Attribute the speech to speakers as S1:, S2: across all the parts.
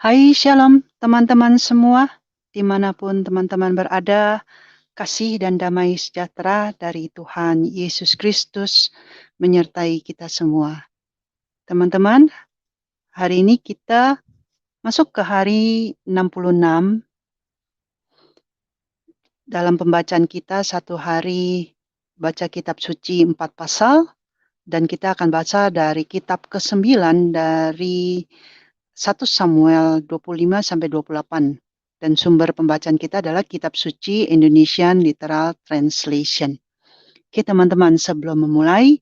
S1: Hai Shalom teman-teman semua, dimanapun teman-teman berada, kasih dan damai sejahtera dari Tuhan Yesus Kristus menyertai kita semua. Teman-teman, hari ini kita masuk ke hari 66 dalam pembacaan kita satu hari baca kitab suci 4 pasal dan kita akan baca dari kitab ke-9 dari 1 Samuel 25 sampai 28. Dan sumber pembacaan kita adalah Kitab Suci Indonesian Literal Translation. Oke teman-teman, sebelum memulai,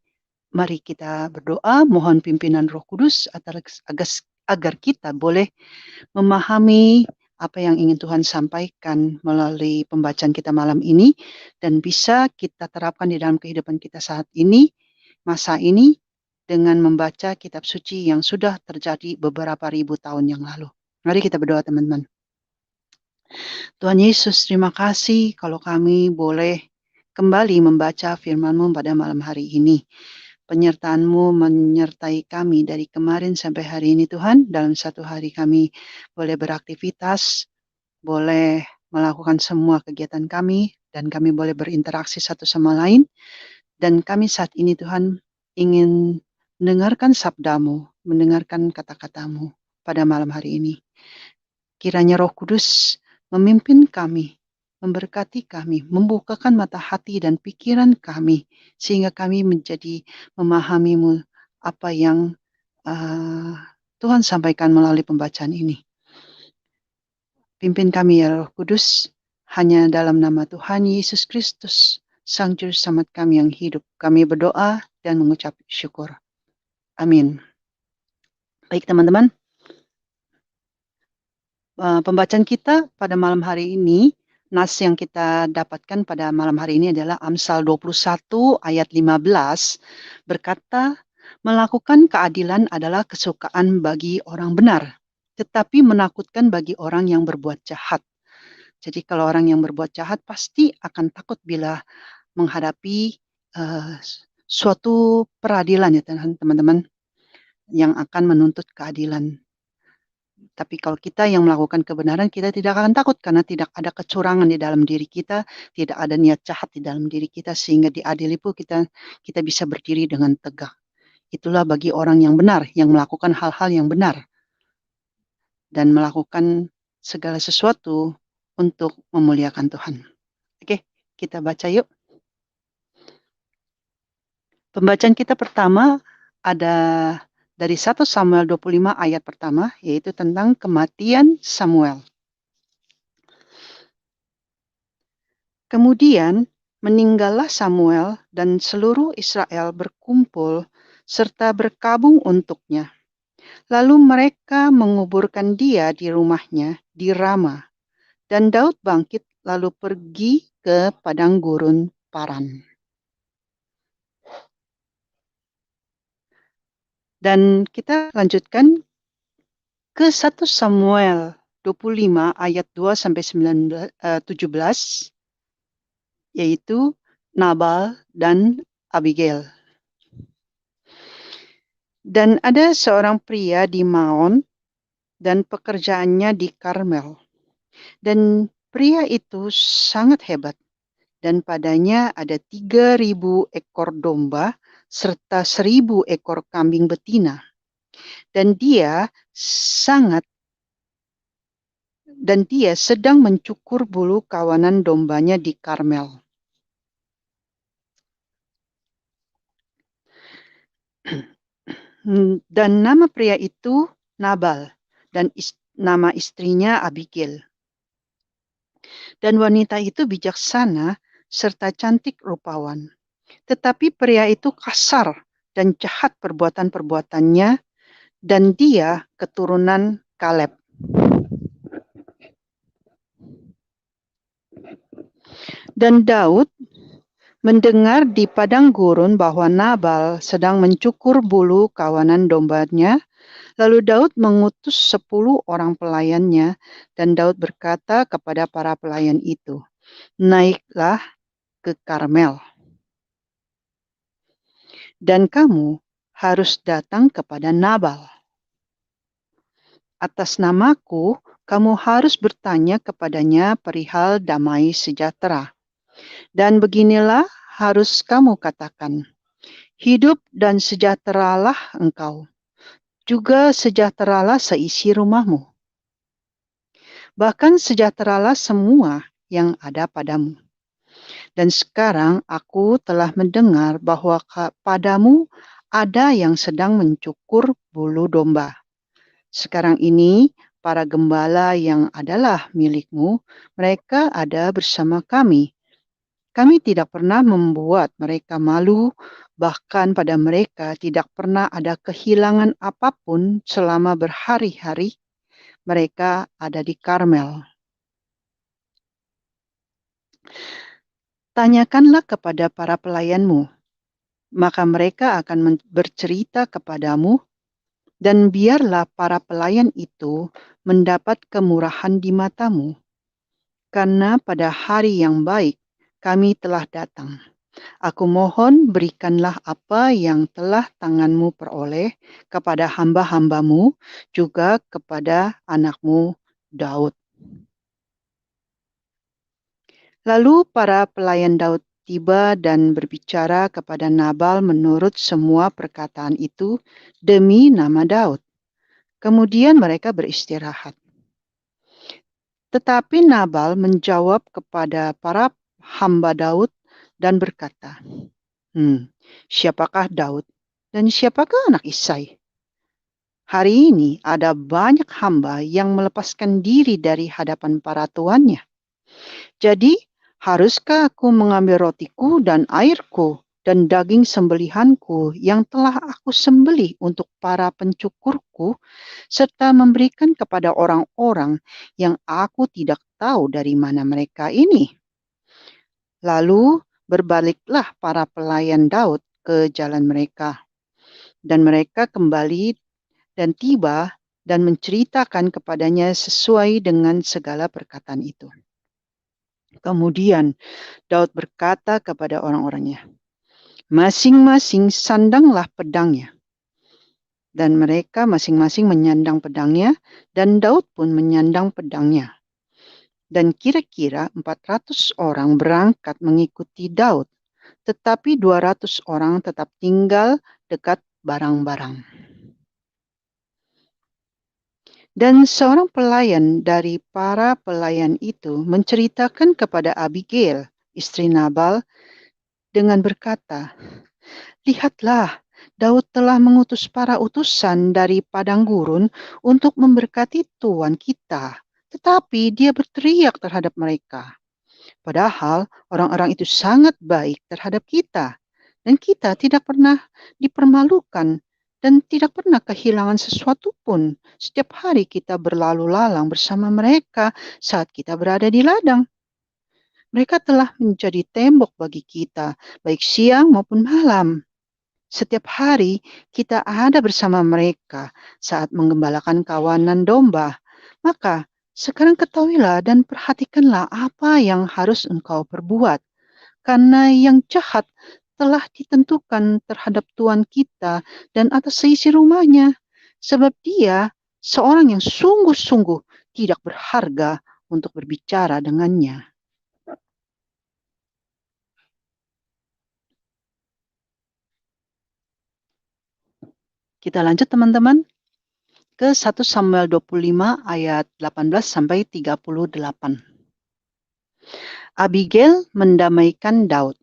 S1: mari kita berdoa, mohon pimpinan Roh Kudus agar kita boleh memahami apa yang ingin Tuhan sampaikan melalui pembacaan kita malam ini, dan bisa kita terapkan di dalam kehidupan kita saat ini, masa ini, dengan membaca kitab suci yang sudah terjadi beberapa ribu tahun yang lalu. Mari kita berdoa teman-teman. Tuhan Yesus, terima kasih kalau kami boleh kembali membaca firman-Mu pada malam hari ini. Penyertaan-Mu menyertai kami dari kemarin sampai hari ini Tuhan. Dalam satu hari kami boleh beraktivitas, boleh melakukan semua kegiatan kami, dan kami boleh berinteraksi satu sama lain. Dan kami saat ini Tuhan ingin mendengarkan sabda-Mu, mendengarkan kata-kata-Mu pada malam hari ini. Kiranya Roh Kudus memimpin kami, memberkati kami, membukakan mata hati dan pikiran kami, sehingga kami menjadi memahami apa yang Tuhan sampaikan melalui pembacaan ini. Pimpin kami ya Roh Kudus, hanya dalam nama Tuhan Yesus Kristus, Sang Juru Selamat kami yang hidup. Kami berdoa dan mengucap syukur. Amin. Baik teman-teman, pembacaan kita pada malam hari ini, nas yang kita dapatkan pada malam hari ini adalah Amsal 21 ayat 15, berkata, melakukan keadilan adalah kesukaan bagi orang benar, tetapi menakutkan bagi orang yang berbuat jahat. Jadi kalau orang yang berbuat jahat pasti akan takut bila menghadapi suatu peradilan ya teman-teman, yang akan menuntut keadilan. Tapi kalau kita yang melakukan kebenaran, kita tidak akan takut karena tidak ada kecurangan di dalam diri kita, tidak ada niat jahat di dalam diri kita, sehingga diadili pun kita bisa berdiri dengan tegak. Itulah bagi orang yang benar, yang melakukan hal-hal yang benar dan melakukan segala sesuatu untuk memuliakan Tuhan. Oke, kita baca yuk. Pembacaan kita pertama ada dari 1 Samuel 25 ayat pertama, yaitu tentang kematian Samuel. Kemudian meninggallah Samuel dan seluruh Israel berkumpul serta berkabung untuknya. Lalu mereka menguburkan dia di rumahnya di Rama. Dan Daud bangkit lalu pergi ke padang gurun Paran. Dan kita lanjutkan ke 1 Samuel 25 ayat 2 sampai 17, yaitu Nabal dan Abigail. Dan ada seorang pria di Maon dan pekerjaannya di Karmel. Dan pria itu sangat hebat, dan padanya ada 3.000 ekor domba serta 1.000 ekor kambing betina. Dan dia sedang mencukur bulu kawanan dombanya di Karmel. Dan nama pria itu Nabal, dan nama istrinya Abigail. Dan wanita itu bijaksana serta cantik rupawan. Tetapi pria itu kasar dan jahat perbuatan-perbuatannya, dan dia keturunan Kaleb. Dan Daud mendengar di padang gurun bahwa Nabal sedang mencukur bulu kawanan dombanya. Lalu Daud mengutus 10 orang pelayannya, dan Daud berkata kepada para pelayan itu, naiklah ke Karmel, dan kamu harus datang kepada Nabal. Atas namaku, kamu harus bertanya kepadanya perihal damai sejahtera. Dan beginilah harus kamu katakan, hidup dan sejahteralah engkau, juga sejahteralah seisi rumahmu. Bahkan sejahteralah semua yang ada padamu. Dan sekarang aku telah mendengar bahwa padamu ada yang sedang mencukur bulu domba. Sekarang ini, para gembala yang adalah milikmu, mereka ada bersama kami. Kami tidak pernah membuat mereka malu, bahkan pada mereka tidak pernah ada kehilangan apapun selama berhari-hari mereka ada di Karmel. Tanyakanlah kepada para pelayanmu, maka mereka akan bercerita kepadamu, dan biarlah para pelayan itu mendapat kemurahan di matamu. Karena pada hari yang baik kami telah datang. Aku mohon berikanlah apa yang telah tanganmu peroleh kepada hamba-hambamu, juga kepada anakmu Daud. Lalu para pelayan Daud tiba dan berbicara kepada Nabal menurut semua perkataan itu demi nama Daud. Kemudian mereka beristirahat. Tetapi Nabal menjawab kepada para hamba Daud dan berkata, siapakah Daud dan siapakah anak Isai? Hari ini ada banyak hamba yang melepaskan diri dari hadapan para tuannya. Jadi, haruskah aku mengambil rotiku dan airku dan daging sembelihanku yang telah aku sembelih untuk para pencukurku, serta memberikan kepada orang-orang yang aku tidak tahu dari mana mereka ini? Lalu berbaliklah para pelayan Daud ke jalan mereka, dan mereka kembali dan tiba dan menceritakan kepadanya sesuai dengan segala perkataan itu. Kemudian Daud berkata kepada orang-orangnya, masing-masing sandanglah pedangnya. Dan mereka masing-masing menyandang pedangnya, dan Daud pun menyandang pedangnya. Dan kira-kira 400 orang berangkat mengikuti Daud, tetapi 200 orang tetap tinggal dekat barang-barang. Dan seorang pelayan dari para pelayan itu menceritakan kepada Abigail, istri Nabal, dengan berkata, lihatlah, Daud telah mengutus para utusan dari padang gurun untuk memberkati tuan kita, tetapi dia berteriak terhadap mereka. Padahal orang-orang itu sangat baik terhadap kita, dan kita tidak pernah dipermalukan dan tidak pernah kehilangan sesuatu pun. Setiap hari kita berlalu lalang bersama mereka saat kita berada di ladang. Mereka telah menjadi tembok bagi kita, baik siang maupun malam. Setiap hari kita ada bersama mereka saat menggembalakan kawanan domba. Maka sekarang ketahuilah dan perhatikanlah apa yang harus engkau perbuat. Karena yang jahat telah ditentukan terhadap Tuhan kita dan atas seisi rumahnya. Sebab dia seorang yang sungguh-sungguh tidak berharga untuk berbicara dengannya. Kita lanjut teman-teman ke 1 Samuel 25 ayat 18 sampai 38. Abigail mendamaikan Daud.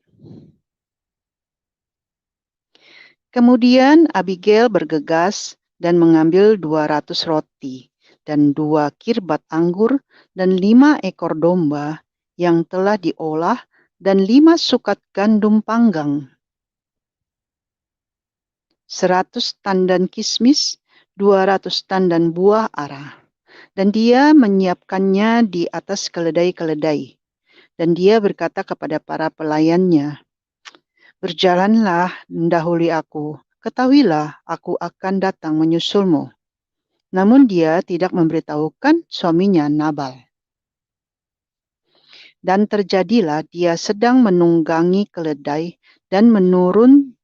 S1: Kemudian Abigail bergegas dan mengambil 200 roti dan 2 kirbat anggur dan 5 ekor domba yang telah diolah dan 5 sukat gandum panggang, 100 tandan kismis, 200 tandan buah ara. Dan dia menyiapkannya di atas keledai-keledai. Dan dia berkata kepada para pelayannya, berjalanlah mendahului aku, ketahuilah aku akan datang menyusulmu. Namun dia tidak memberitahukan suaminya Nabal. Dan terjadilah dia sedang menunggangi keledai dan menurun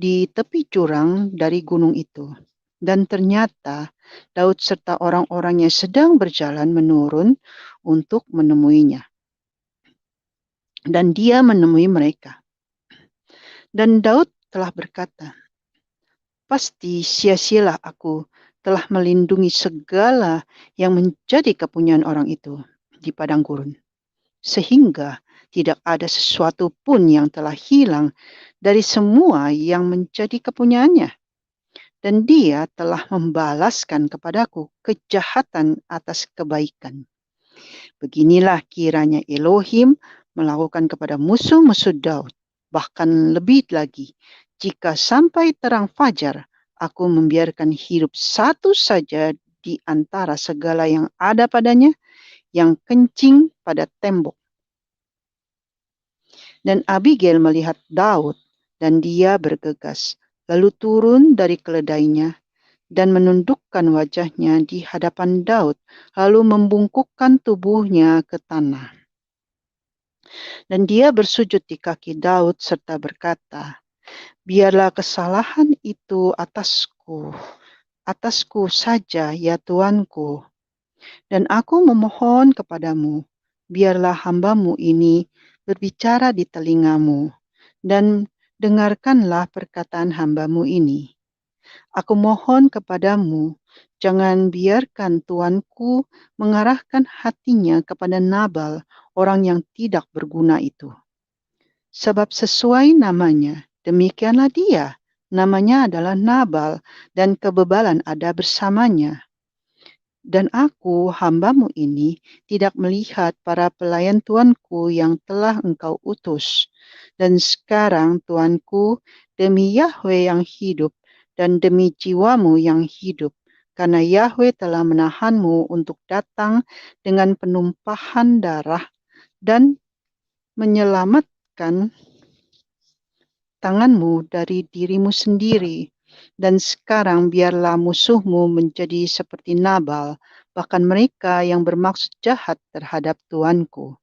S1: di tepi jurang dari gunung itu. Dan ternyata Daud serta orang-orangnya sedang berjalan menurun untuk menemuinya. Dan dia menemui mereka. Dan Daud telah berkata, pasti sia-sialah aku telah melindungi segala yang menjadi kepunyaan orang itu di padang gurun. Sehingga tidak ada sesuatu pun yang telah hilang dari semua yang menjadi kepunyaannya. Dan dia telah membalaskan kepadaku kejahatan atas kebaikan. Beginilah kiranya Elohim melakukan kepada musuh-musuh Daud. Bahkan lebih lagi, jika sampai terang fajar, aku membiarkan hidup satu saja di antara segala yang ada padanya, yang kencing pada tembok. Dan Abigail melihat Daud, dan dia bergegas, lalu turun dari keledainya, dan menundukkan wajahnya di hadapan Daud, lalu membungkukkan tubuhnya ke tanah. Dan dia bersujud di kaki Daud serta berkata, biarlah kesalahan itu atasku saja ya Tuanku. Dan aku memohon kepadamu, biarlah hambamu ini berbicara di telingamu, dan dengarkanlah perkataan hambamu ini. Aku mohon kepadamu, jangan biarkan tuanku mengarahkan hatinya kepada Nabal, orang yang tidak berguna itu. Sebab sesuai namanya, demikianlah dia. Namanya adalah Nabal, dan kebebalan ada bersamanya. Dan aku, hambamu ini, tidak melihat para pelayan tuanku yang telah engkau utus. Dan sekarang tuanku, demi Yahweh yang hidup, dan demi jiwamu yang hidup, karena Yahweh telah menahanmu untuk datang dengan penumpahan darah dan menyelamatkan tanganmu dari dirimu sendiri. Dan sekarang biarlah musuhmu menjadi seperti Nabal, bahkan mereka yang bermaksud jahat terhadap tuanku.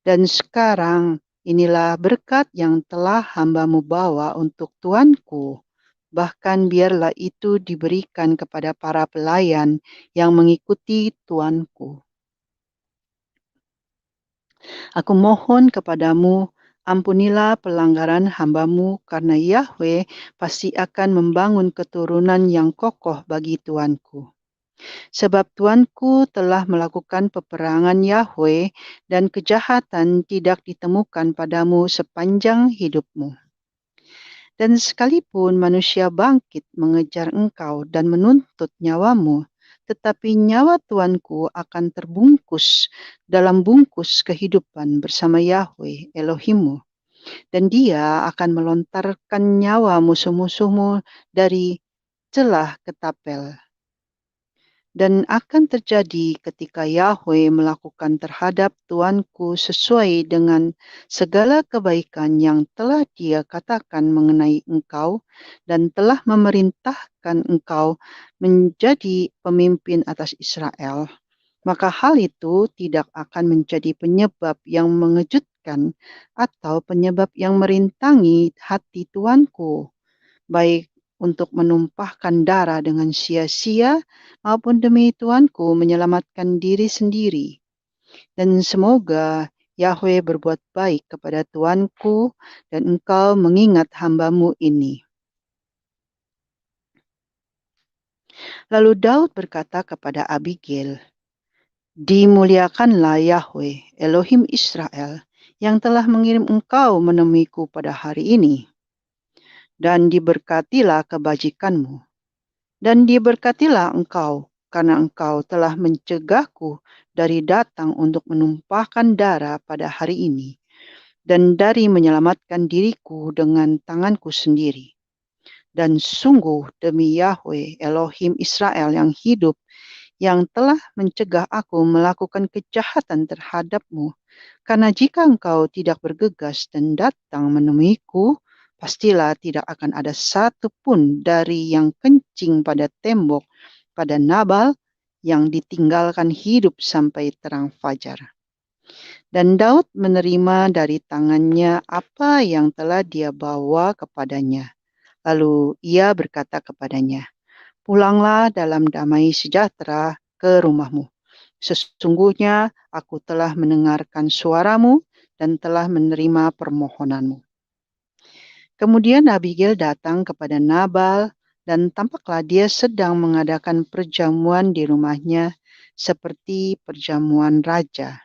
S1: Dan sekarang inilah berkat yang telah hambamu bawa untuk tuanku. Bahkan biarlah itu diberikan kepada para pelayan yang mengikuti tuanku. Aku mohon kepadamu, ampunilah pelanggaran hambamu, karena Yahweh pasti akan membangun keturunan yang kokoh bagi tuanku. Sebab tuanku telah melakukan peperangan Yahweh, dan kejahatan tidak ditemukan padamu sepanjang hidupmu. Dan sekalipun manusia bangkit mengejar engkau dan menuntut nyawamu, tetapi nyawa tuanku akan terbungkus dalam bungkus kehidupan bersama Yahweh Elohimmu. Dan dia akan melontarkan nyawa musuh-musuhmu dari celah ketapel. Dan akan terjadi ketika Yahweh melakukan terhadap tuanku sesuai dengan segala kebaikan yang telah dia katakan mengenai engkau dan telah memerintahkan engkau menjadi pemimpin atas Israel. Maka hal itu tidak akan menjadi penyebab yang mengejutkan atau penyebab yang merintangi hati tuanku, baik untuk menumpahkan darah dengan sia-sia maupun demi tuanku menyelamatkan diri sendiri. Dan semoga Yahweh berbuat baik kepada tuanku dan engkau mengingat hambamu ini. Lalu Daud berkata kepada Abigail, dimuliakanlah Yahweh, Elohim Israel, yang telah mengirim engkau menemuiku pada hari ini. Dan diberkatilah kebajikanmu. Dan diberkatilah engkau, karena engkau telah mencegahku dari datang untuk menumpahkan darah pada hari ini, dan dari menyelamatkan diriku dengan tanganku sendiri. Dan sungguh demi Yahweh Elohim Israel yang hidup, yang telah mencegah aku melakukan kejahatan terhadapmu, karena jika engkau tidak bergegas dan datang menemuiku, pastilah tidak akan ada satu pun dari yang kencing pada tembok pada Nabal yang ditinggalkan hidup sampai terang fajar. Dan Daud menerima dari tangannya apa yang telah dia bawa kepadanya. Lalu ia berkata kepadanya, Pulanglah dalam damai sejahtera ke rumahmu. Sesungguhnya aku telah mendengarkan suaramu dan telah menerima permohonanmu. Kemudian Abigail datang kepada Nabal dan tampaklah dia sedang mengadakan perjamuan di rumahnya seperti perjamuan raja.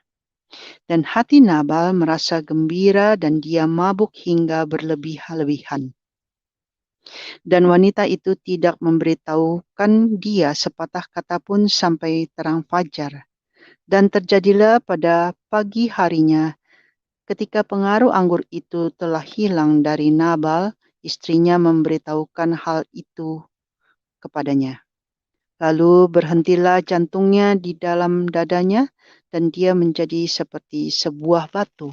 S1: Dan hati Nabal merasa gembira dan dia mabuk hingga berlebih-lebihan. Dan wanita itu tidak memberitahukan dia sepatah kata pun sampai terang fajar. Dan terjadilah pada pagi harinya, ketika pengaruh anggur itu telah hilang dari Nabal, istrinya memberitahukan hal itu kepadanya. Lalu berhentilah jantungnya di dalam dadanya, dan dia menjadi seperti sebuah batu.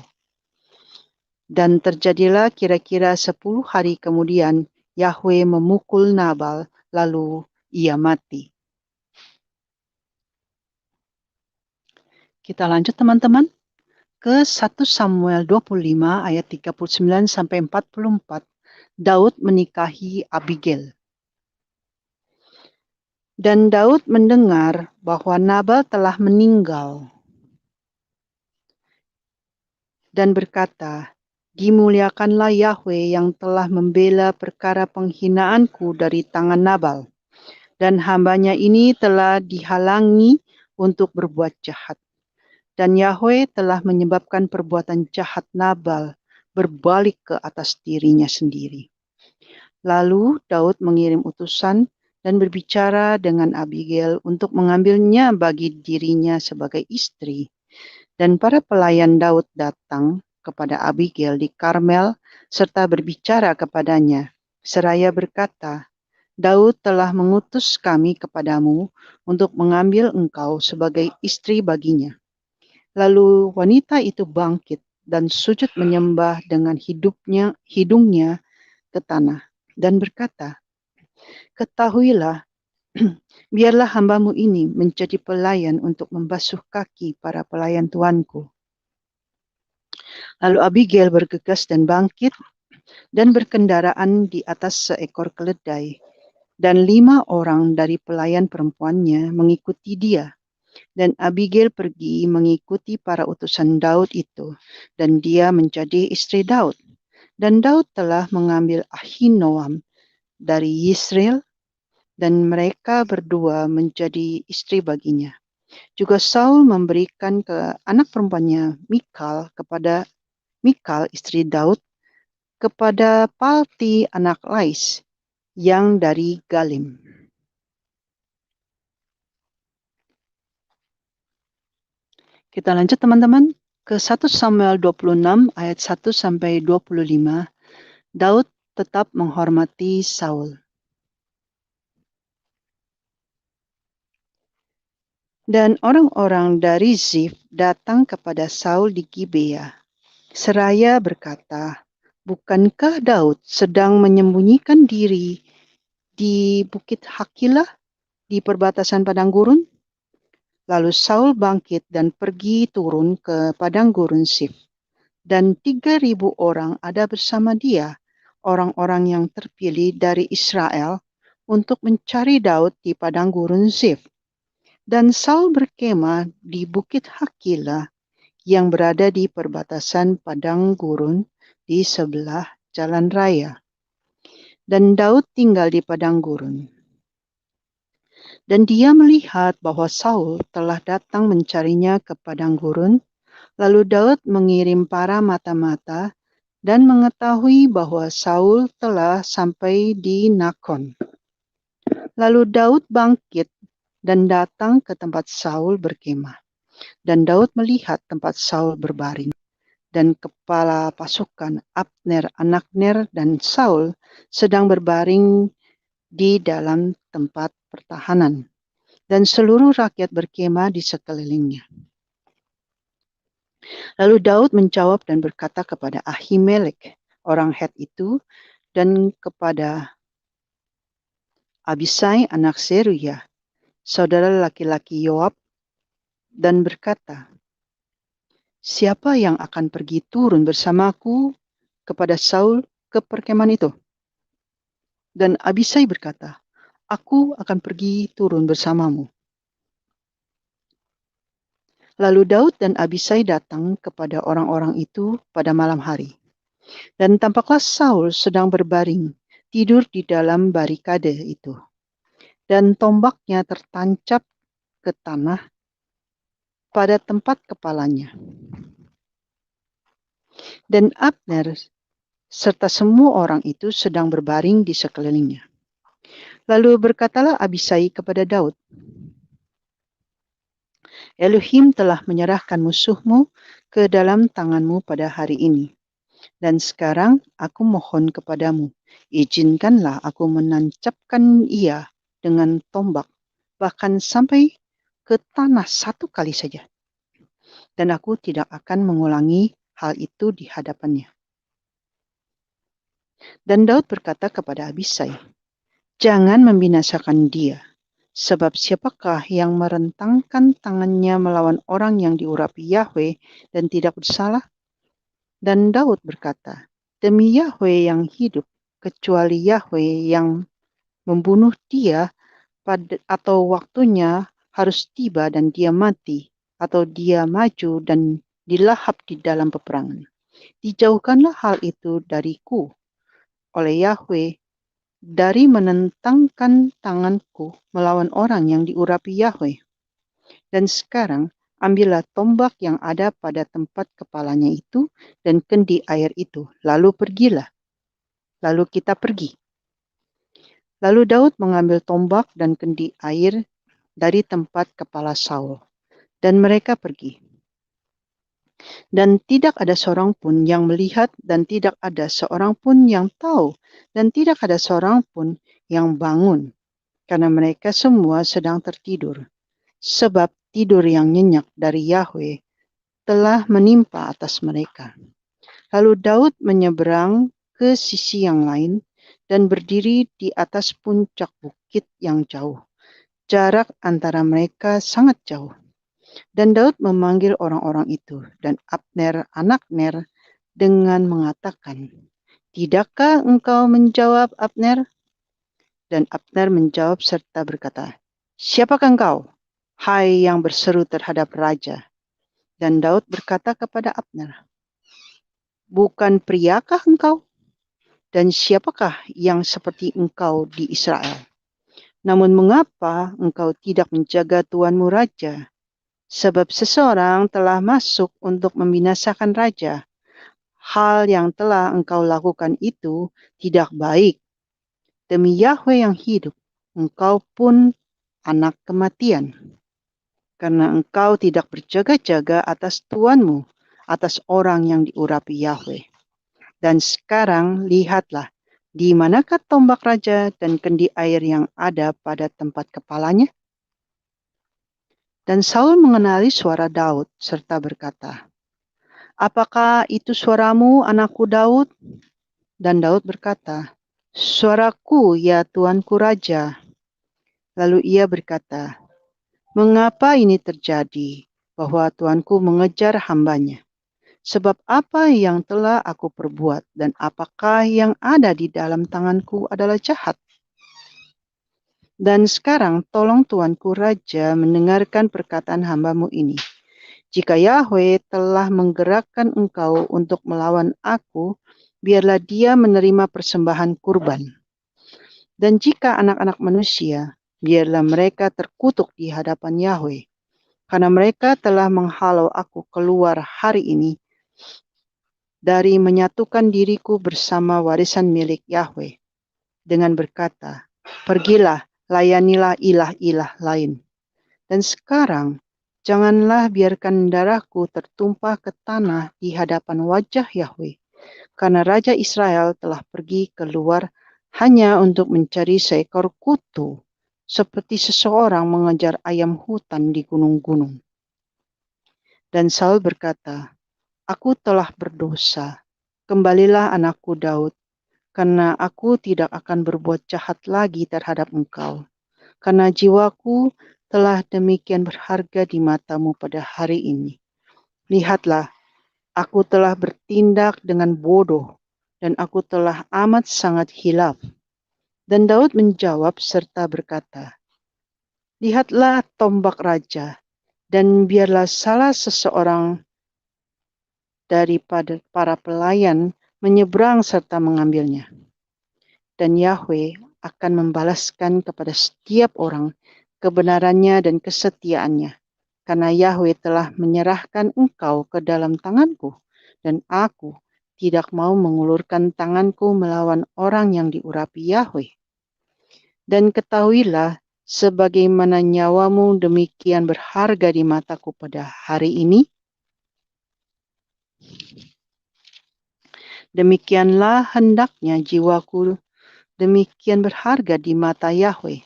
S1: Dan terjadilah kira-kira 10 hari kemudian, Yahweh memukul Nabal, lalu ia mati. Kita lanjut teman-teman ke 1 Samuel 25 ayat 39 sampai 44. Daud menikahi Abigail. Dan Daud mendengar bahwa Nabal telah meninggal dan berkata, "Dimuliakanlah Yahweh yang telah membela perkara penghinaanku dari tangan Nabal, dan hambanya ini telah dihalangi untuk berbuat jahat. Dan Yahweh telah menyebabkan perbuatan jahat Nabal berbalik ke atas dirinya sendiri." Lalu Daud mengirim utusan dan berbicara dengan Abigail untuk mengambilnya bagi dirinya sebagai istri. Dan para pelayan Daud datang kepada Abigail di Karmel serta berbicara kepadanya, seraya berkata, "Daud telah mengutus kami kepadamu untuk mengambil engkau sebagai istri baginya." Lalu wanita itu bangkit dan sujud menyembah dengan hidungnya ke tanah dan berkata, "Ketahuilah, biarlah hambamu ini menjadi pelayan untuk membasuh kaki para pelayan tuanku." Lalu Abigail bergegas dan bangkit dan berkendaraan di atas seekor keledai. Dan 5 orang dari pelayan perempuannya mengikuti dia. Dan Abigail pergi mengikuti para utusan Daud itu. Dan dia menjadi istri Daud. Dan Daud telah mengambil Ahinoam dari Yisrael, dan mereka berdua menjadi istri baginya. Juga Saul memberikan ke anak perempuannya Mikal istri Daud, kepada Palti anak Lais yang dari Galim. Kita lanjut teman-teman ke 1 Samuel 26 ayat 1 sampai 25. Daud tetap menghormati Saul. Dan orang-orang dari Zif datang kepada Saul di Gibea, seraya berkata, "Bukankah Daud sedang menyembunyikan diri di Bukit Hakilah di perbatasan padang gurun?" Lalu Saul bangkit dan pergi turun ke padang gurun Sif. Dan 3.000 orang ada bersama dia, orang-orang yang terpilih dari Israel, untuk mencari Daud di padang gurun Sif. Dan Saul berkemah di Bukit Hakilah yang berada di perbatasan padang gurun di sebelah jalan raya. Dan Daud tinggal di padang gurun. Dan dia melihat bahwa Saul telah datang mencarinya ke padang gurun. Lalu Daud mengirim para mata-mata dan mengetahui bahwa Saul telah sampai di Nakon. Lalu Daud bangkit dan datang ke tempat Saul berkemah. Dan Daud melihat tempat Saul berbaring. Dan kepala pasukan Abner anak Ner dan Saul sedang berbaring di dalam tempat pertahanan. Dan seluruh rakyat berkemah di sekelilingnya. Lalu Daud menjawab dan berkata kepada Ahimelek, orang Het itu, dan kepada Abisai anak Seruya, saudara laki-laki Yoab, dan berkata, "Siapa yang akan pergi turun bersamaku kepada Saul ke perkemahan itu?" Dan Abisai berkata, Aku akan pergi turun bersamamu. Lalu Daud dan Abisai datang kepada orang-orang itu pada malam hari. Dan tampaklah Saul sedang berbaring, tidur di dalam barikade itu. Dan tombaknya tertancap ke tanah pada tempat kepalanya. Dan Abner serta semua orang itu sedang berbaring di sekelilingnya. Lalu berkatalah Abisai kepada Daud, Elohim telah menyerahkan musuhmu ke dalam tanganmu pada hari ini. Dan sekarang aku mohon kepadamu, izinkanlah aku menancapkan ia dengan tombak, bahkan sampai ke tanah satu kali saja. Dan aku tidak akan mengulangi hal itu di hadapannya. Dan Daud berkata kepada Abisai, jangan membinasakan dia, sebab siapakah yang merentangkan tangannya melawan orang yang diurapi Yahweh dan tidak bersalah? Dan Daud berkata, demi Yahweh yang hidup, kecuali Yahweh yang membunuh dia atau waktunya harus tiba dan dia mati, atau dia maju dan dilahap di dalam peperangan. Dijauhkanlah hal itu dariku oleh Yahweh, dari menentangkan tanganku melawan orang yang diurapi Yahweh. Dan sekarang ambillah tombak yang ada pada tempat kepalanya itu dan kendi air itu, lalu pergilah. Lalu kita pergi. Lalu Daud mengambil tombak dan kendi air dari tempat kepala Saul, dan mereka pergi. Dan tidak ada seorang pun yang melihat, dan tidak ada seorang pun yang tahu, dan tidak ada seorang pun yang bangun, karena mereka semua sedang tertidur. Sebab tidur yang nyenyak dari Yahweh telah menimpa atas mereka. Lalu Daud menyeberang ke sisi yang lain dan berdiri di atas puncak bukit yang jauh. Jarak antara mereka sangat jauh. Dan Daud memanggil orang-orang itu dan Abner anak Ner dengan mengatakan, tidakkah engkau menjawab Abner? Dan Abner menjawab serta berkata, siapakah engkau, hai yang berseru terhadap raja? Dan Daud berkata kepada Abner, bukan priakah engkau? Dan siapakah yang seperti engkau di Israel? Namun mengapa engkau tidak menjaga tuanmu raja? Sebab seseorang telah masuk untuk membinasakan raja. Hal yang telah engkau lakukan itu tidak baik. Demi Yahweh yang hidup, engkau pun anak kematian. Karena engkau tidak berjaga-jaga atas tuanmu, atas orang yang diurapi Yahweh. Dan sekarang lihatlah, di manakah tombak raja dan kendi air yang ada pada tempat kepalanya? Dan Saul mengenali suara Daud serta berkata, apakah itu suaramu, anakku Daud? Dan Daud berkata, suaraku ya tuanku raja. Lalu ia berkata, mengapa ini terjadi bahwa tuanku mengejar hambanya? Sebab apa yang telah aku perbuat dan apakah yang ada di dalam tanganku adalah jahat? Dan sekarang tolong tuanku raja mendengarkan perkataan hambamu ini. Jika Yahweh telah menggerakkan engkau untuk melawan aku, biarlah dia menerima persembahan kurban. Dan jika anak-anak manusia, biarlah mereka terkutuk di hadapan Yahweh. Karena mereka telah menghalau aku keluar hari ini dari menyatukan diriku bersama warisan milik Yahweh. Dengan berkata, pergilah, layanilah ilah-ilah lain. Dan sekarang, janganlah biarkan darahku tertumpah ke tanah di hadapan wajah Yahweh, karena Raja Israel telah pergi keluar hanya untuk mencari seekor kutu, seperti seseorang mengejar ayam hutan di gunung-gunung. Dan Saul berkata, aku telah berdosa, kembalilah anakku Daud, karena aku tidak akan berbuat jahat lagi terhadap engkau. Karena jiwaku telah demikian berharga di matamu pada hari ini. Lihatlah, aku telah bertindak dengan bodoh, dan aku telah amat sangat hilaf. Dan Daud menjawab serta berkata, "Lihatlah tombak raja, dan biarlah salah seseorang daripada para pelayan menyeberang serta mengambilnya. Dan Yahweh akan membalaskan kepada setiap orang kebenarannya dan kesetiaannya, karena Yahweh telah menyerahkan engkau ke dalam tanganku, dan aku tidak mau mengulurkan tanganku melawan orang yang diurapi Yahweh. Dan ketahuilah, sebagaimana nyawamu demikian berharga di mataku pada hari ini, demikianlah hendaknya jiwaku demikian berharga di mata Yahweh,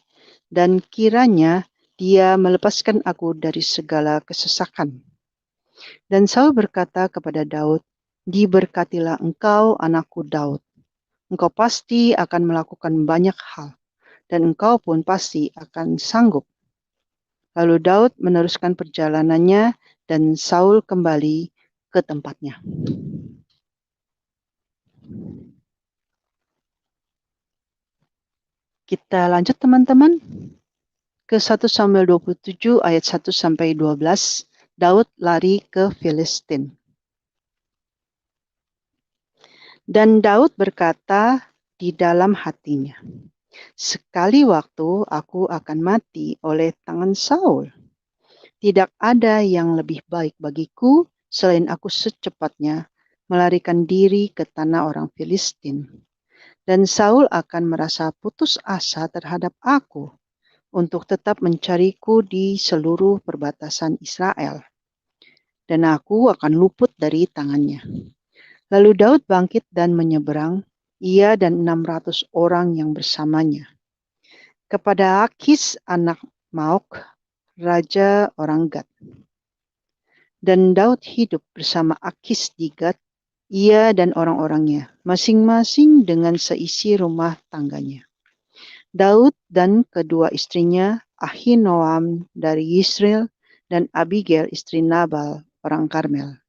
S1: dan kiranya Dia melepaskan aku dari segala kesesakan." Dan Saul berkata kepada Daud, "Diberkatilah engkau, anakku Daud. Engkau pasti akan melakukan banyak hal, dan engkau pun pasti akan sanggup." Lalu Daud meneruskan perjalanannya, dan Saul kembali ke tempatnya. Kita lanjut teman-teman ke 1 Samuel 27 ayat 1 sampai 12. Daud lari ke Filistin. Dan Daud berkata di dalam hatinya, "Sekali waktu aku akan mati oleh tangan Saul. Tidak ada yang lebih baik bagiku selain aku secepatnya melarikan diri ke tanah orang Filistin. Dan Saul akan merasa putus asa terhadap aku untuk tetap mencariku di seluruh perbatasan Israel. Dan aku akan luput dari tangannya." Lalu Daud bangkit dan menyeberang, ia dan 600 orang yang bersamanya, kepada Akis anak Maok, raja orang Gad. Dan Daud hidup bersama Akis di Gad, ia dan orang-orangnya, masing-masing dengan seisi rumah tangganya. Daud dan kedua istrinya, Ahinoam dari Yisrael, dan Abigail istri Nabal orang Karmel.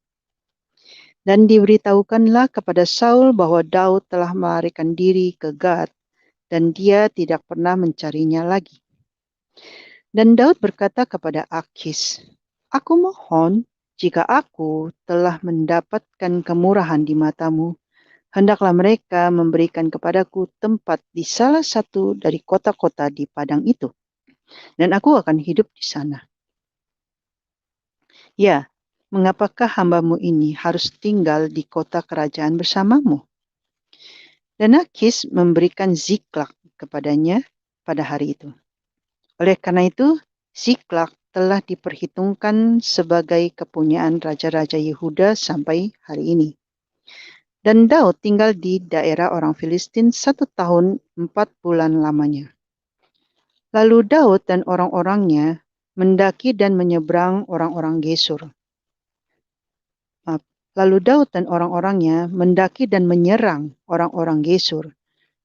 S1: Dan diberitahukanlah kepada Saul bahwa Daud telah melarikan diri ke Gad, dan dia tidak pernah mencarinya lagi. Dan Daud berkata kepada Akis, "Aku mohon, jika aku telah mendapatkan kemurahan di matamu, hendaklah mereka memberikan kepadaku tempat di salah satu dari kota-kota di padang itu, dan aku akan hidup di sana. Ya, mengapakah hambamu ini harus tinggal di kota kerajaan bersamamu?" Dan Akis memberikan Ziklag kepadanya pada hari itu. Oleh karena itu, Ziklag telah diperhitungkan sebagai kepunyaan raja-raja Yehuda sampai hari ini. Dan Daud tinggal di daerah orang Filistin 1 tahun 4 bulan lamanya. Lalu Daud dan orang-orangnya mendaki dan menyeberang orang-orang Gesur. Lalu Daud dan orang-orangnya mendaki dan menyerang orang-orang Gesur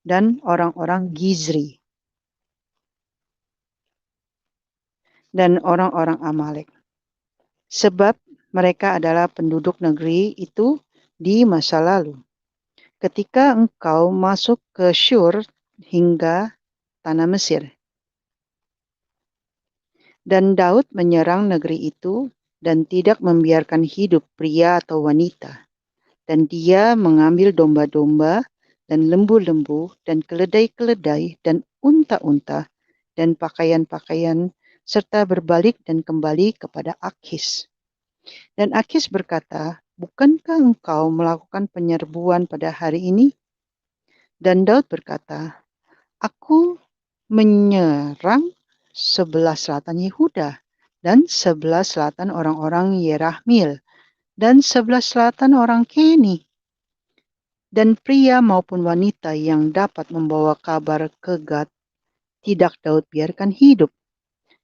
S1: dan orang-orang Gizri dan orang-orang Amalek, sebab mereka adalah penduduk negeri itu di masa lalu, ketika engkau masuk ke Syur hingga tanah Mesir. Dan Daud menyerang negeri itu dan tidak membiarkan hidup pria atau wanita. Dan dia mengambil domba-domba dan lembu-lembu dan keledai-keledai dan unta-unta dan pakaian-pakaian, serta berbalik dan kembali kepada Akis. Dan Akis berkata, "Bukankah engkau melakukan penyerbuan pada hari ini?" Dan Daud berkata, "Aku menyerang sebelah selatan Yehuda dan sebelah selatan orang-orang Yerahmeel dan sebelah selatan orang Keni. Dan pria maupun wanita yang dapat membawa kabar ke Gad tidak Daud biarkan hidup."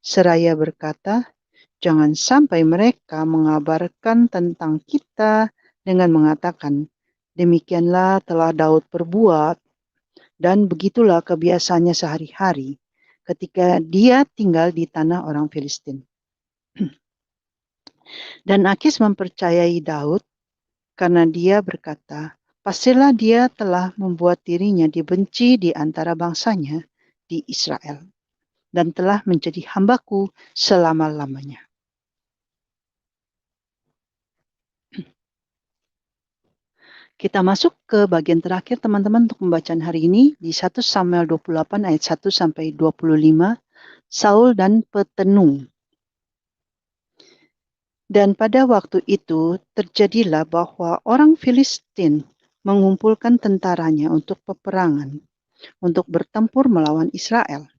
S1: Seraya berkata, "Jangan sampai mereka mengabarkan tentang kita dengan mengatakan, 'Demikianlah telah Daud perbuat,' dan begitulah kebiasaannya sehari-hari ketika dia tinggal di tanah orang Filistin." Dan Akis mempercayai Daud karena dia berkata, pastilah dia telah membuat dirinya dibenci di antara bangsanya di Israel dan telah menjadi hambaku selama-lamanya. Kita masuk ke bagian terakhir teman-teman untuk pembacaan hari ini di 1 Samuel 28 ayat 1 sampai 25, Saul dan petenung. Dan pada waktu itu terjadilah bahwa orang Filistin mengumpulkan tentaranya untuk peperangan, untuk bertempur melawan Israel.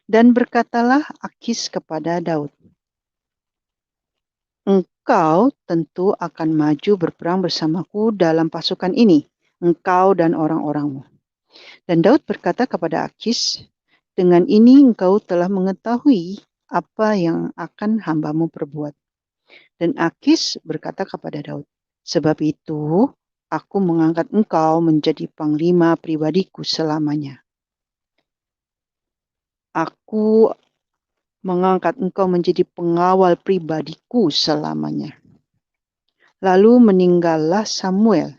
S1: Dan berkatalah Akis kepada Daud, "Engkau tentu akan maju berperang bersamaku dalam pasukan ini, engkau dan orang-orangmu." Dan Daud berkata kepada Akis, "Dengan ini engkau telah mengetahui apa yang akan hambamu perbuat." Dan Akis berkata kepada Daud, "Sebab itu aku mengangkat engkau menjadi panglima pribadiku selamanya. Aku mengangkat engkau menjadi pengawal pribadiku selamanya." Lalu meninggallah Samuel,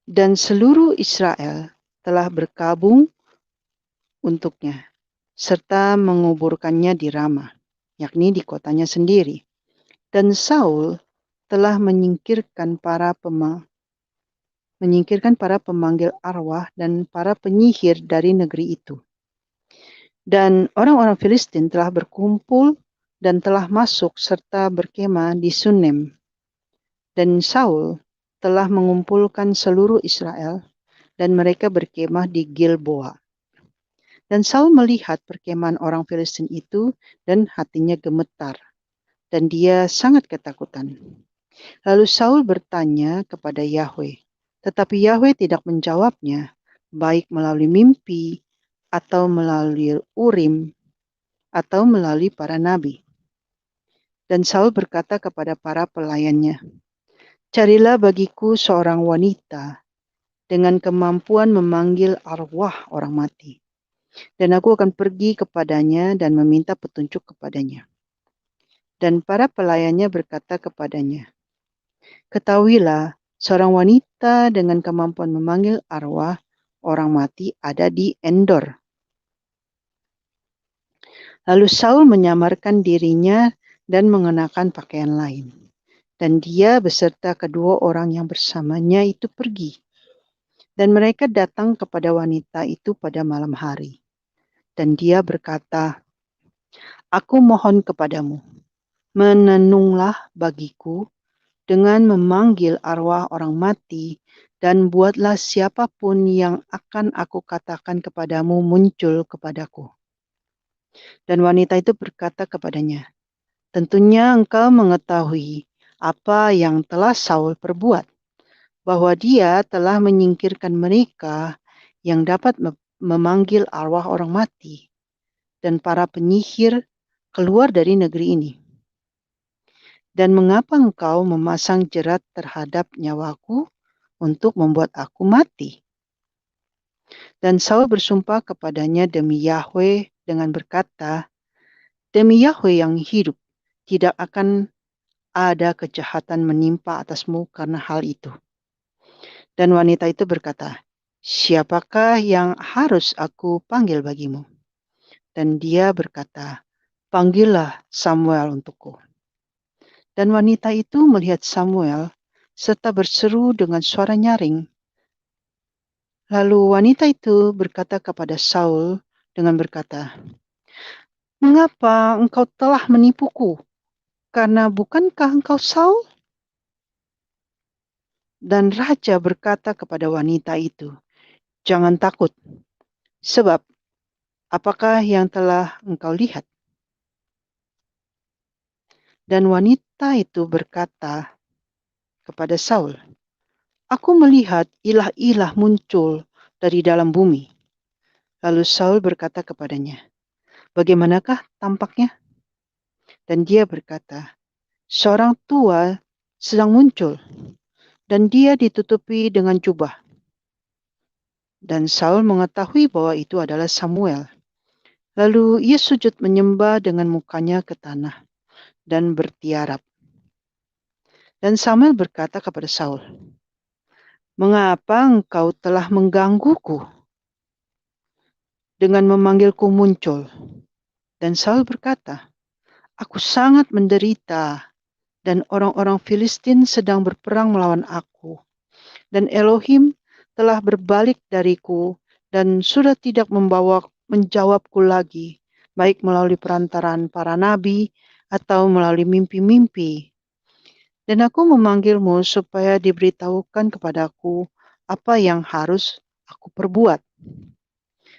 S1: dan seluruh Israel telah berkabung untuknya, serta menguburkannya di Rama, yakni di kotanya sendiri. Dan Saul telah menyingkirkan para pemanggil arwah dan para penyihir dari negeri itu. Dan orang-orang Filistin telah berkumpul dan telah masuk serta berkemah di Sunem. Dan Saul telah mengumpulkan seluruh Israel dan mereka berkemah di Gilboa. Dan Saul melihat perkemahan orang Filistin itu dan hatinya gemetar dan dia sangat ketakutan. Lalu Saul bertanya kepada Yahweh, tetapi Yahweh tidak menjawabnya, baik melalui mimpi atau melalui Urim atau melalui para nabi. Dan Saul berkata kepada para pelayannya, "Carilah bagiku seorang wanita dengan kemampuan memanggil arwah orang mati, dan aku akan pergi kepadanya dan meminta petunjuk kepadanya." Dan para pelayannya berkata kepadanya, "Ketahuilah, seorang wanita dengan kemampuan memanggil arwah orang mati ada di Endor." Lalu Saul menyamarkan dirinya dan mengenakan pakaian lain. Dan dia beserta kedua orang yang bersamanya itu pergi. Dan mereka datang kepada wanita itu pada malam hari. Dan dia berkata, "Aku mohon kepadamu, menenunglah bagiku dengan memanggil arwah orang mati, dan buatlah siapapun yang akan aku katakan kepadamu muncul kepadaku." Dan wanita itu berkata kepadanya, "Tentunya engkau mengetahui apa yang telah Saul perbuat, bahwa dia telah menyingkirkan mereka yang dapat memanggil arwah orang mati dan para penyihir keluar dari negeri ini. Dan mengapa engkau memasang jerat terhadap nyawaku untuk membuat aku mati?" Dan Saul bersumpah kepadanya demi Yahweh dengan berkata, "Demi Yahweh yang hidup, tidak akan ada kejahatan menimpa atasmu karena hal itu." Dan wanita itu berkata, "Siapakah yang harus aku panggil bagimu?" Dan dia berkata, "Panggillah Samuel untukku." Dan wanita itu melihat Samuel serta berseru dengan suara nyaring. Lalu wanita itu berkata kepada Saul dengan berkata, "Mengapa engkau telah menipuku? Karena bukankah engkau Saul?" Dan raja berkata kepada wanita itu, "Jangan takut, sebab apakah yang telah engkau lihat?" Dan wanita itu berkata kepada Saul, "Aku melihat ilah-ilah muncul dari dalam bumi." Lalu Saul berkata kepadanya, "Bagaimanakah tampaknya?" Dan dia berkata, "Seorang tua sedang muncul, dan dia ditutupi dengan jubah." Dan Saul mengetahui bahwa itu adalah Samuel. Lalu ia sujud menyembah dengan mukanya ke tanah dan bertiarap. Dan Samuel berkata kepada Saul, "Mengapa engkau telah menggangguku dengan memanggilku muncul?" Dan Saul berkata, "Aku sangat menderita dan orang-orang Filistin sedang berperang melawan aku. Dan Elohim telah berbalik dariku dan sudah tidak menjawabku lagi, baik melalui perantaraan para nabi atau melalui mimpi-mimpi. Dan aku memanggilmu supaya diberitahukan kepadaku apa yang harus aku perbuat."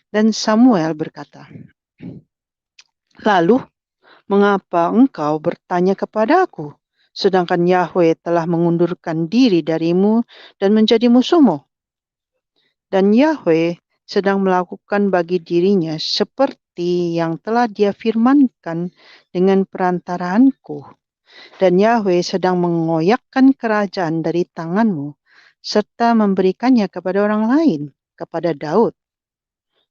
S1: Dan Samuel berkata, "Lalu, mengapa engkau bertanya kepadaku, sedangkan Yahweh telah mengundurkan diri darimu dan menjadi musuhmu? Dan Yahweh sedang melakukan bagi dirinya seperti yang telah dia firmankan dengan perantaraanku. Dan Yahweh sedang mengoyakkan kerajaan dari tanganmu, serta memberikannya kepada orang lain, kepada Daud.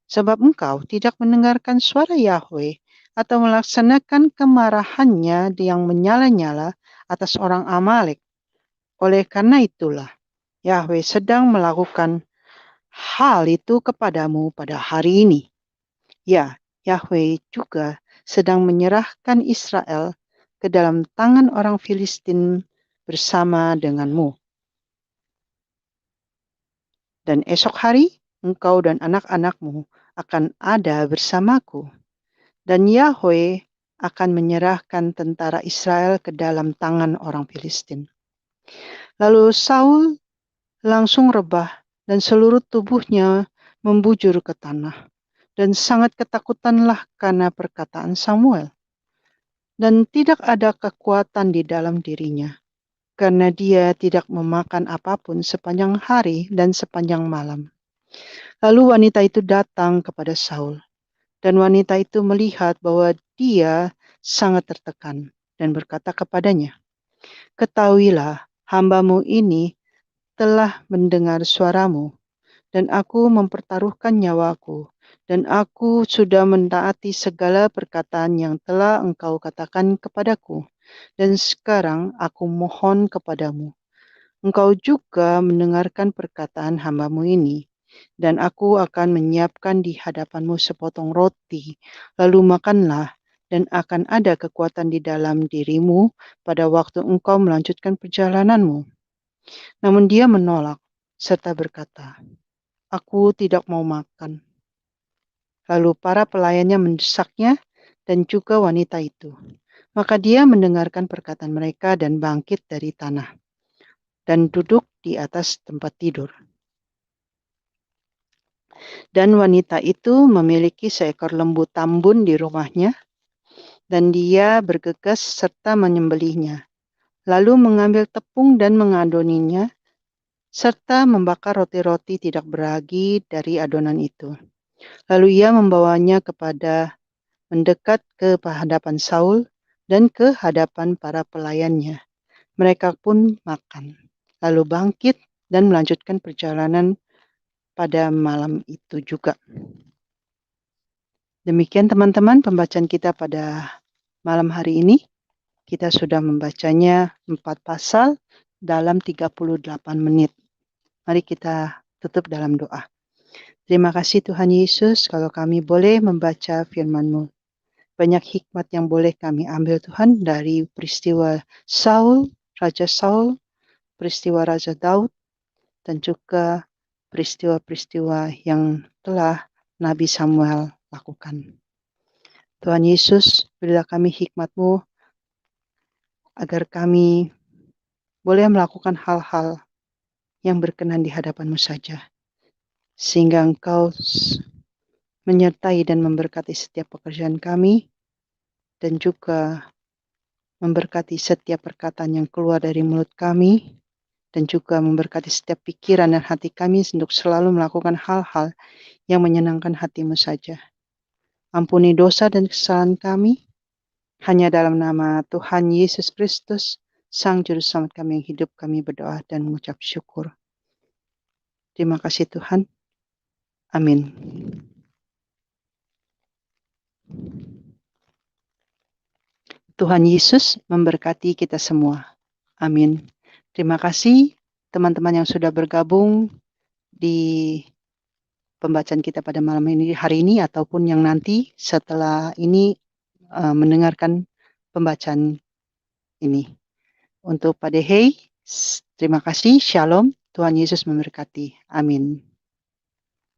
S1: Sebab engkau tidak mendengarkan suara Yahweh atau melaksanakan kemarahannya yang menyala-nyala atas orang Amalek. Oleh karena itulah, Yahweh sedang melakukan hal itu kepadamu pada hari ini. Ya, Yahweh juga sedang menyerahkan Israel ke dalam tangan orang Filistin bersama denganmu. Dan esok hari engkau dan anak-anakmu akan ada bersamaku. Dan Yahweh akan menyerahkan tentara Israel ke dalam tangan orang Filistin." Lalu Saul langsung rebah dan seluruh tubuhnya membujur ke tanah. Dan sangat ketakutanlah karena perkataan Samuel. Dan tidak ada kekuatan di dalam dirinya, karena dia tidak memakan apapun sepanjang hari dan sepanjang malam. Lalu wanita itu datang kepada Saul, dan wanita itu melihat bahwa dia sangat tertekan, dan berkata kepadanya, "Ketahuilah, hambamu ini telah mendengar suaramu, dan aku mempertaruhkan nyawaku, dan aku sudah mentaati segala perkataan yang telah engkau katakan kepadaku. Dan sekarang aku mohon kepadamu, engkau juga mendengarkan perkataan hambamu ini, dan aku akan menyiapkan di hadapanmu sepotong roti, lalu makanlah, dan akan ada kekuatan di dalam dirimu pada waktu engkau melanjutkan perjalananmu." Namun dia menolak, serta berkata, "Aku tidak mau makan." Lalu para pelayannya mendesaknya dan juga wanita itu. Maka dia mendengarkan perkataan mereka dan bangkit dari tanah dan duduk di atas tempat tidur. Dan wanita itu memiliki seekor lembu tambun di rumahnya, dan dia bergegas serta menyembelihnya, lalu mengambil tepung dan mengadoninya, serta membakar roti-roti tidak beragi dari adonan itu. Lalu ia membawanya mendekat ke hadapan Saul dan ke hadapan para pelayannya. Mereka pun makan, lalu bangkit dan melanjutkan perjalanan pada malam itu juga. Demikian teman-teman pembacaan kita pada malam hari ini. Kita sudah membacanya 4 pasal dalam 38 menit. Mari kita tutup dalam doa. Terima kasih Tuhan Yesus kalau kami boleh membaca firman-Mu. Banyak hikmat yang boleh kami ambil Tuhan dari peristiwa Saul, Raja Saul, peristiwa Raja Daud, dan juga peristiwa-peristiwa yang telah Nabi Samuel lakukan. Tuhan Yesus, berilah kami hikmat-Mu agar kami boleh melakukan hal-hal yang berkenan di hadapan-Mu saja. Sehingga Engkau menyertai dan memberkati setiap pekerjaan kami, dan juga memberkati setiap perkataan yang keluar dari mulut kami, dan juga memberkati setiap pikiran dan hati kami untuk selalu melakukan hal-hal yang menyenangkan hati-Mu saja. Ampuni dosa dan kesalahan kami, hanya dalam nama Tuhan Yesus Kristus, Sang Juru Selamat kami yang hidup, kami berdoa dan mengucap syukur. Terima kasih Tuhan. Amin. Tuhan Yesus memberkati kita semua. Amin. Terima kasih teman-teman yang sudah bergabung di pembacaan kita pada malam ini, hari ini, ataupun yang nanti setelah ini mendengarkan pembacaan ini. Untuk Pak Dehei, terima kasih. Shalom. Tuhan Yesus memberkati. Amin.